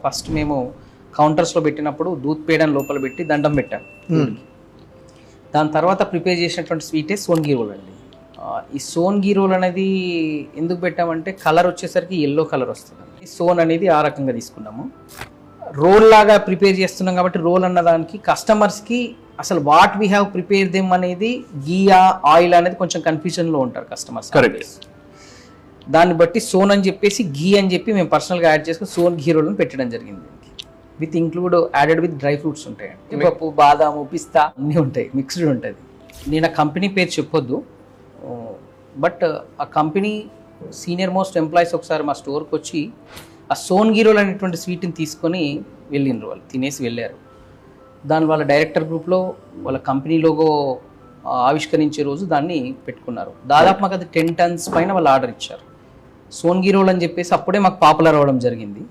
First మేము కౌంటర్స్లో పెట్టినప్పుడు దూద్ పేడని లోపల పెట్టి దండం పెట్టాం. దాని తర్వాత ప్రిపేర్ చేసినటువంటి స్వీటే సోన్గీ రోల్ అండి. ఈ సోన్గీ రోల్ అనేది ఎందుకు పెట్టామంటే కలర్ వచ్చేసరికి ఎల్లో కలర్ వస్తుంది. సోన్ అనేది ఆ రకంగా తీసుకున్నాము. రోల్ లాగా ప్రిపేర్ చేస్తున్నాం కాబట్టి రోల్ అన్న దానికి కస్టమర్స్కి అసలు what we have prepare them అనేది గీయా ఆయిల్ అనేది కొంచెం కన్ఫ్యూజన్లో ఉంటారు కస్టమర్స్. కరెక్ట్. దాన్ని బట్టి సోన్ అని చెప్పేసి గీ అని చెప్పి మేము పర్సనల్గా యాడ్ చేసుకుని సోన్ ఘీ రోల్ని పెట్టడం జరిగింది. With include added with dry fruits ఉంటాయండి, పప్పు, బాదాము, పిస్తా అన్నీ ఉంటాయి, మిక్స్డ్ ఉంటుంది. నేను ఆ కంపెనీ పేరు చెప్పొద్దు, బట్ ఆ కంపెనీ సీనియర్ మోస్ట్ ఎంప్లాయీస్ ఒకసారి మా స్టోర్కి వచ్చి ఆ సోన్ ఘీ రోల్ అనేటువంటి స్వీట్ని తీసుకొని వెళ్ళిండ్రు. వాళ్ళు తినేసి వెళ్ళారు. దాని వాళ్ళ డైరెక్టర్ గ్రూప్లో వాళ్ళ కంపెనీ లోగో ఆవిష్కరించే రోజు దాన్ని పెట్టుకున్నారు. దాదాపు మాకు అది 10 tons పైన వాళ్ళు ఆర్డర్ ఇచ్చారు. సోన్ ఘీ రోల్ అని చెప్పేసి అప్పుడే మాకు పాపులర్ అవ్వడం జరిగింది.